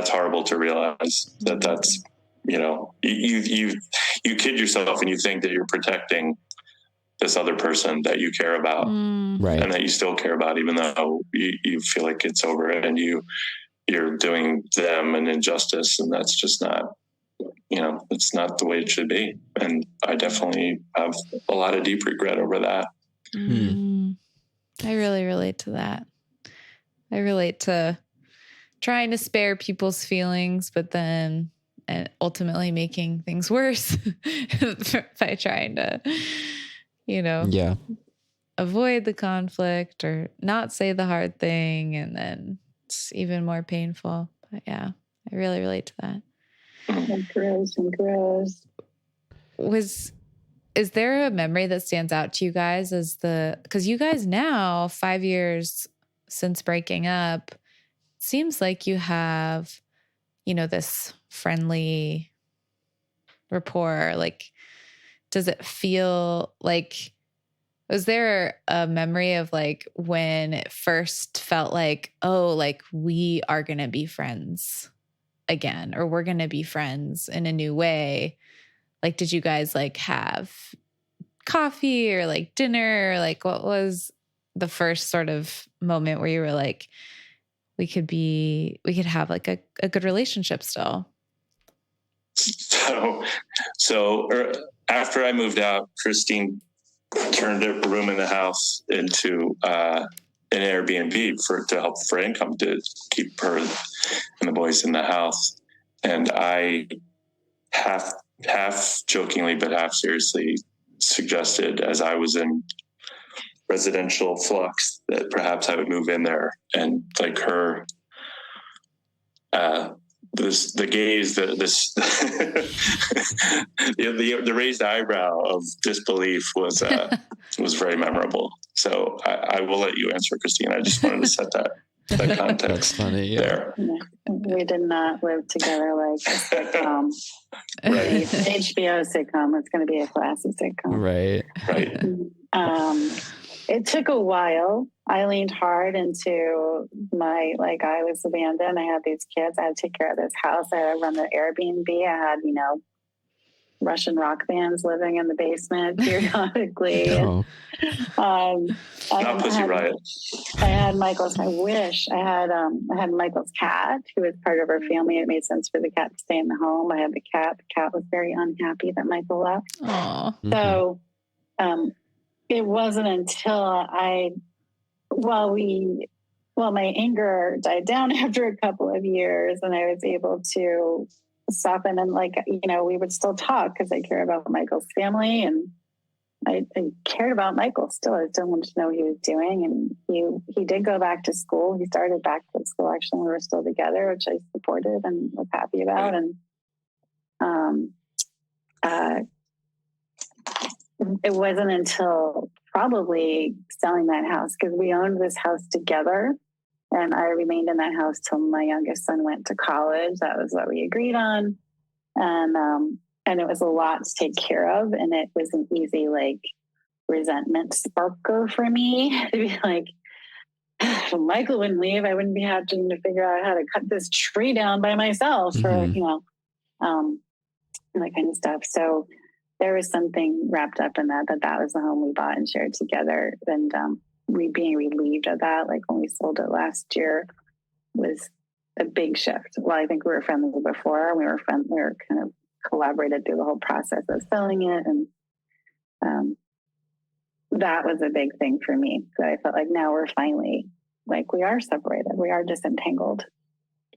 horrible to realize that that's, you kid yourself and you think that you're protecting this other person that you care about, right? And that you still care about, even though you feel like it's over and you're doing them an injustice, and that's just not, it's not the way it should be. And I definitely have a lot of deep regret over that. I really relate to that. I relate to trying to spare people's feelings, but then ultimately making things worse by trying to, avoid the conflict or not say the hard thing. And then it's even more painful. But yeah, I really relate to that. And gross. Is there a memory that stands out to you guys because you guys now, 5 years since breaking up, seems like you have, this friendly rapport. Like, does it feel like, was there a memory of like when it first felt like, oh, like we are going to be friends again, or we're going to be friends in a new way? Like, did you guys like have coffee or like dinner? Or, like, what was the first sort of moment where you were like, we could have like a good relationship still? So after I moved out, Christine turned a room in the house into an Airbnb to help for income, to keep her and the boys in the house. And I half jokingly but half seriously suggested, as I was in residential flux, that perhaps I would move in there, and like her the gaze, the raised eyebrow of disbelief was very memorable. So I will let you answer, Christine. I just wanted to set that context. That's funny. Yeah. There. We did not live together like a sitcom. Right. HBO sitcom. It's going to be a classic sitcom. Right. It took a while. I leaned hard into I was abandoned. I had these kids. I had to take care of this house. I had to run the Airbnb. I had, Russian rock bands living in the basement periodically. Oh. Not Pussy Riot. I had Michael's. I wish I had Michael's cat, who was part of our family. It made sense for the cat to stay in the home. I had the cat. The cat was very unhappy that Michael left. Aww. So it wasn't until my anger died down after a couple of years, and I was able to soften and we would still talk because I care about Michael's family, and I cared about Michael still. I still wanted to know what he was doing, and he did go back to school. He started back to school actually when we were still together, which I supported and was happy about. And it wasn't until probably selling that house, because we owned this house together, and I remained in that house till my youngest son went to college. That was what we agreed on. And it was a lot to take care of. And it was an easy, resentment sparker for me to be like, if Michael wouldn't leave, I wouldn't be having to figure out how to cut this tree down by myself, Mm-hmm. or, and that kind of stuff. So there was something wrapped up in that was the home we bought and shared together. And we being relieved of that, when we sold it last year, was a big shift. Well, I think we were friendly before. We were kind of collaborated through the whole process of selling it. And that was a big thing for me. So I felt like now we're finally, we are separated. We are disentangled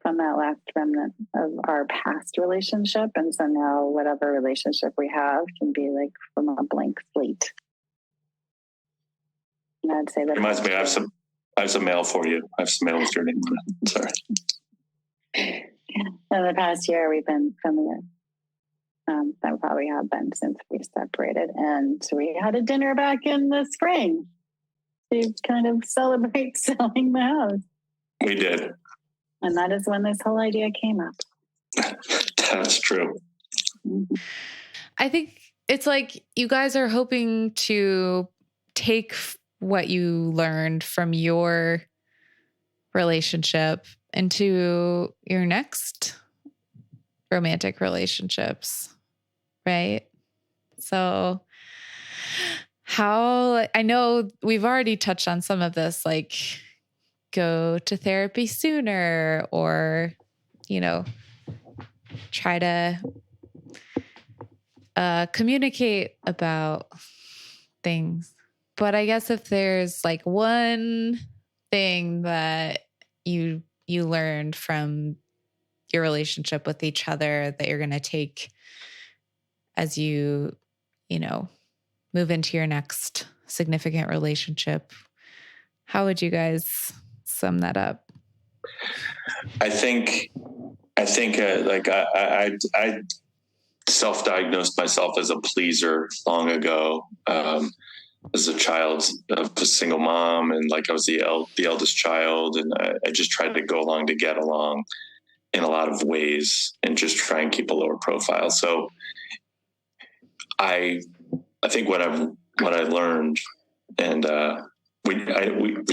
from that last remnant of our past relationship. And so now whatever relationship we have can be from a blank slate. And I'd say that reminds me, I have some mail for you. I have some mail with your name on it. Sorry. In the past year, we've been friendlier. That probably have been since we separated. And we had a dinner back in the spring to kind of celebrate selling the house. We did. And that is when this whole idea came up. That's true. Mm-hmm. I think it's you guys are hoping to take what you learned from your relationship into your next romantic relationships, right? So I know we've already touched on some of this, go to therapy sooner, or, try to communicate about things. But I guess if there's one thing that you learned from your relationship with each other that you're going to take as you move into your next significant relationship, how would you guys sum that up? I think I self-diagnosed myself as a pleaser long ago. As a child of a single mom, and I was the eldest child, and I just tried to go along to get along in a lot of ways and just try and keep a lower profile. So I think what I learned, and we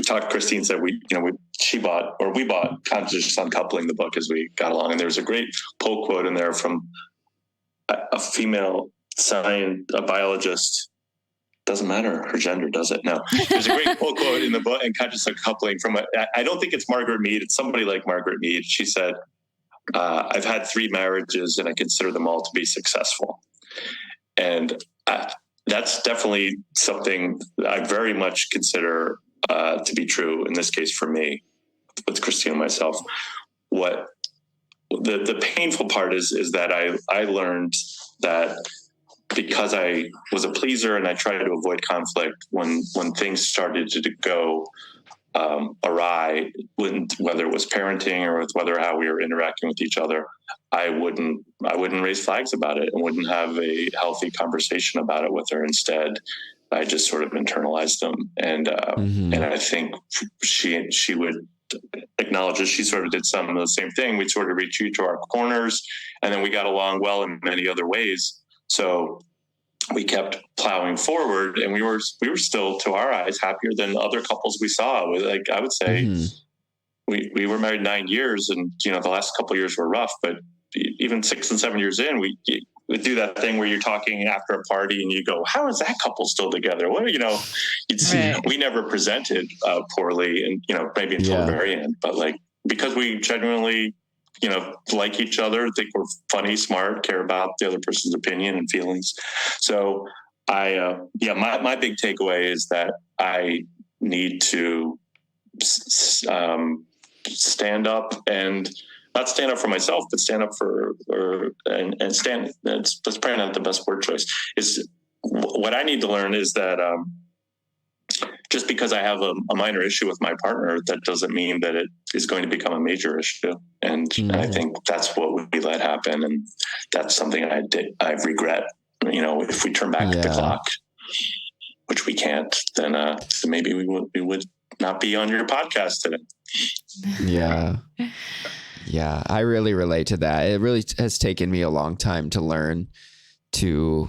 talked. Christine said we bought Conscious Uncoupling, the book, as we got along, and there's a great pull quote in there from a female a biologist. Doesn't matter her gender, does it? No. There's a great pull quote in the book, and Conscious Uncoupling from I don't think it's Margaret Mead. It's somebody like Margaret Mead. She said, "I've had 3 marriages, and I consider them all to be successful." And that's definitely something I very much consider to be true in this case for me, with Christine and myself. What the painful part is that I learned that because I was a pleaser and I tried to avoid conflict, when things started to go awry, whether it was parenting or with how we were interacting with each other, I wouldn't raise flags about it and wouldn't have a healthy conversation about it with her. Instead, I just sort of internalized them, and I think she would acknowledge that she sort of did some of the same thing. We sort of retreat to our corners, and then we got along well in many other ways. So we kept plowing forward, and we were still, to our eyes, happier than other couples we saw. I would say we were married 9 years, and the last couple of years were rough, but even 6 and 7 years in, do that thing where you're talking after a party and you go, how is that couple still together? What, you'd see, we never presented poorly, and, maybe until the very end, but like, because we genuinely, like each other, think we're funny, smart, care about the other person's opinion and feelings. So my big takeaway is that I need to stand up, and not stand up for myself, but stand up and stand. That's probably not the best word choice. Is what I need to learn is that just because I have a minor issue with my partner, that doesn't mean that it is going to become a major issue. And I think that's what we let happen, and that's something I regret. If we turn back the clock, which we can't, then so maybe we would not be on your podcast today. Yeah, I really relate to that. It really has taken me a long time to learn to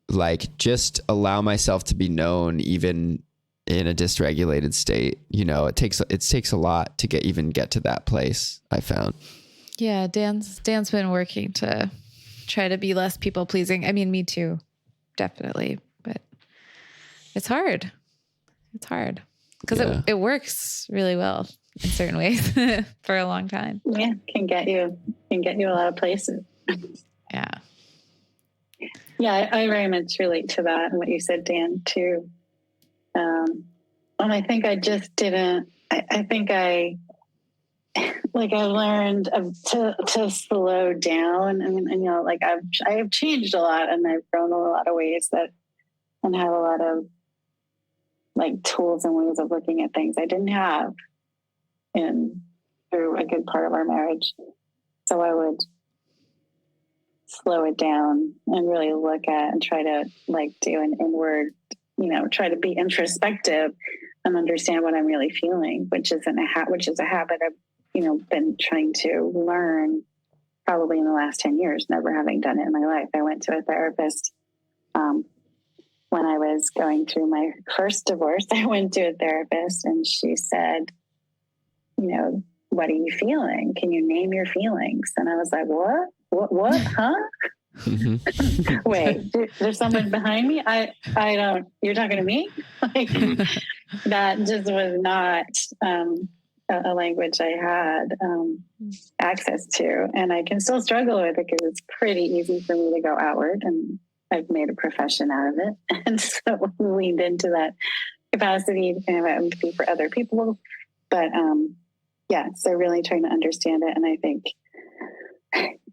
like just allow myself to be known, even in a dysregulated state. It takes a lot to get to that place, I found. Yeah, Dan's been working to try to be less people pleasing. I mean, me too, definitely, but it's hard. It's hard because it works really well in certain ways for a long time. Yeah, can get you a lot of places. Yeah. Yeah, I very much relate to that and what you said, Dan, too. And I think I just didn't. I think I learned to slow down. And I have changed a lot, and I've grown in a lot of ways and have a lot of like tools and ways of looking at things I didn't have through a good part of our marriage. So I would slow it down and really look at and try to like do an inward, try to be introspective and understand what I'm really feeling, which is a habit I've, been trying to learn probably in the last 10 years, never having done it in my life. I went to a therapist, when I was going through my first divorce. I went to a therapist and she said, what are you feeling? Can you name your feelings? And I was like, what, huh? Wait, there's someone behind me? I don't, you're talking to me? Like, that just was not a language I had access to. And I can still struggle with it because it's pretty easy for me to go outward, and I've made a profession out of it. And so leaned into that capacity to kind of have empathy for other people. But so really trying to understand it. And I think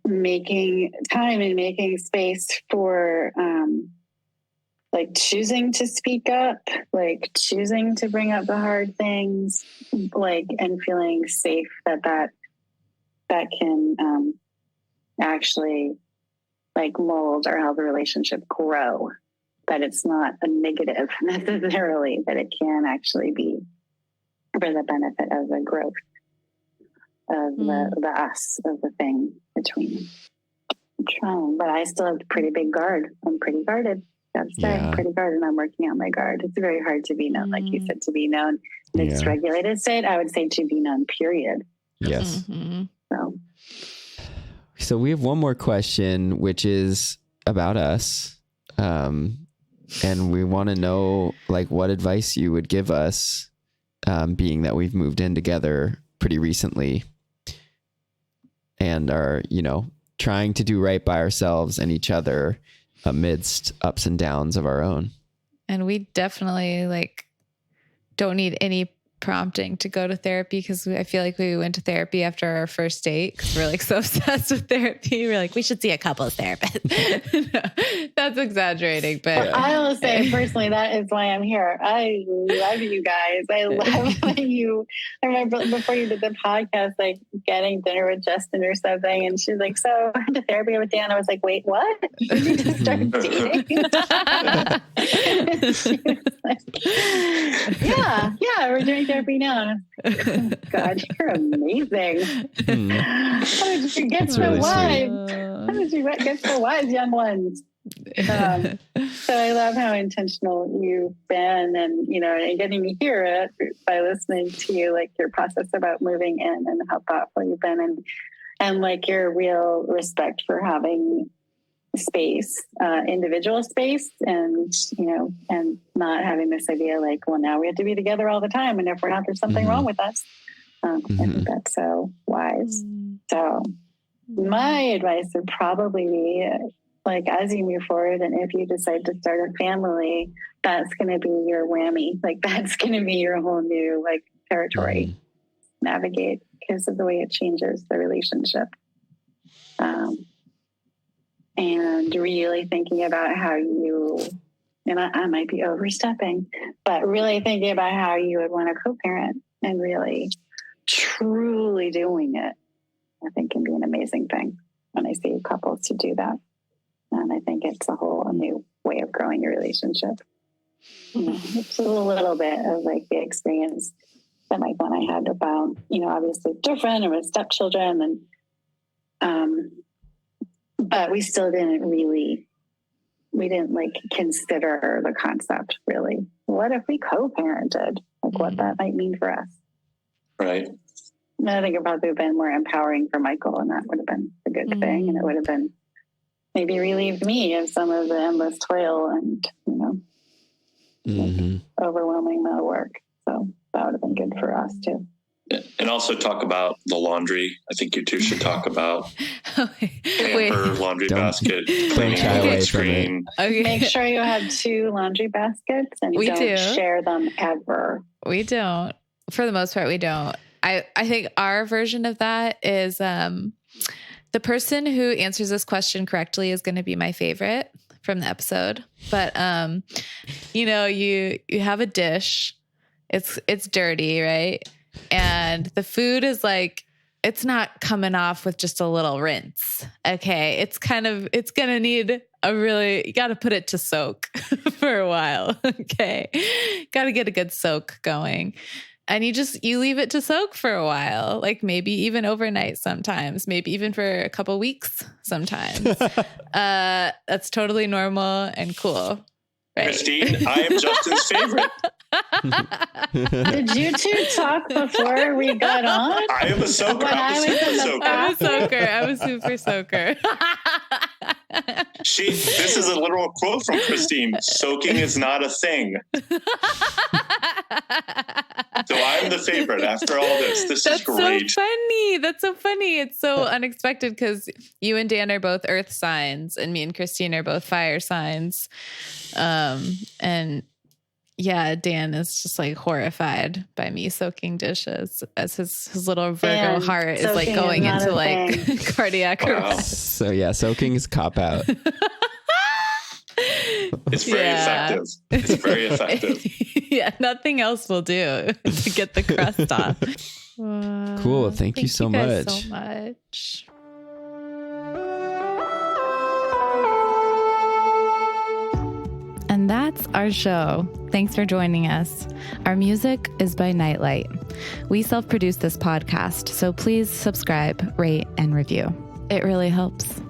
making time and making space for like choosing to speak up, like choosing to bring up the hard things, like, and feeling safe that can actually like mold or help the relationship grow, that it's not a negative necessarily, that it can actually be for the benefit of the growth of the us, of the thing between. I'm trying, but I still have a pretty big guard. I'm pretty guarded. Gotta say, I'm pretty guarded, and I'm working on my guard. It's very hard to be known, like you said, to be known in its regulated state. I would say to be known, period. Yes. Mm-hmm. So we have one more question, which is about us. And we want to know like what advice you would give us, being that we've moved in together pretty recently and are, trying to do right by ourselves and each other amidst ups and downs of our own. And we definitely don't need any prompting to go to therapy, because I feel like we went to therapy after our first date because we're so obsessed with therapy. We're like, we should see a couples therapist. No, that's exaggerating, but I will say personally, that is why I'm here. I love you guys. I love that you. I remember before you did the podcast, getting dinner with Justin or something, and she's like, "So I went to therapy with Dan." I was like, "Wait, what? Did you just start dating?" Yeah, we're doing therapy now. God, you're amazing. How did you get so wise? How did you get so wise, young ones? So I love how intentional you've been, and and getting to hear it by listening to you, your process about moving in and how thoughtful you've been, and your real respect for having space, individual space, and and not having this idea like, well, now we have to be together all the time, and if we're not, there's something wrong with us. I think that's so wise. So my advice would probably be, like, as you move forward, and if you decide to start a family, that's going to be your whammy. Like, that's going to be your whole new like territory navigate, because of the way it changes the relationship. And really thinking about how you, and I might be overstepping, but really thinking about how you would want to co-parent and really truly doing it, I think can be an amazing thing when I see couples to do that. And I think it's a whole new way of growing your relationship. It's a little bit of like the experience that my son I had about, obviously different, and with stepchildren, and but we still we didn't like consider the concept really. What if we co-parented? Like what that might mean for us. Right. And I think it probably would have been more empowering for Michael, and that would have been a good thing. And it would have been maybe relieved me of some of the endless toil and, like overwhelming amount of work. So that would have been good for us too. And also talk about the laundry. I think you two should talk about pamper, laundry basket, cleaning screen. Okay. Make sure you have 2 laundry baskets, and don't share them ever. We don't. For the most part, we don't. I think our version of that is the person who answers this question correctly is going to be my favorite from the episode. But you have a dish. It's dirty, right? And the food is like, it's not coming off with just a little rinse. Okay. It's going to need you got to put it to soak for a while. Okay. Got to get a good soak going. And you leave it to soak for a while, like maybe even overnight sometimes, maybe even for a couple weeks sometimes. That's totally normal and cool. Right? Christine, I am Justin's favorite. Did you 2 talk before we got on? I am a soaker. I'm a super soaker. This is a literal quote from Christine. Soaking is not a thing. So I'm the favorite after all this. This is great. That's so funny. That's so funny. It's so unexpected because you and Dan are both earth signs and me and Christine are both fire signs. And yeah, Dan is just like horrified by me soaking dishes as his little Virgo heart is like going into like cardiac arrest. So yeah, soaking is cop out. It's very effective. It's very effective. Yeah, nothing else will do to get the crust off. Cool. Thank you so much. So much. And that's our show. Thanks for joining us. Our music is by Nightlight. We self-produce this podcast, so please subscribe, rate, and review. It really helps.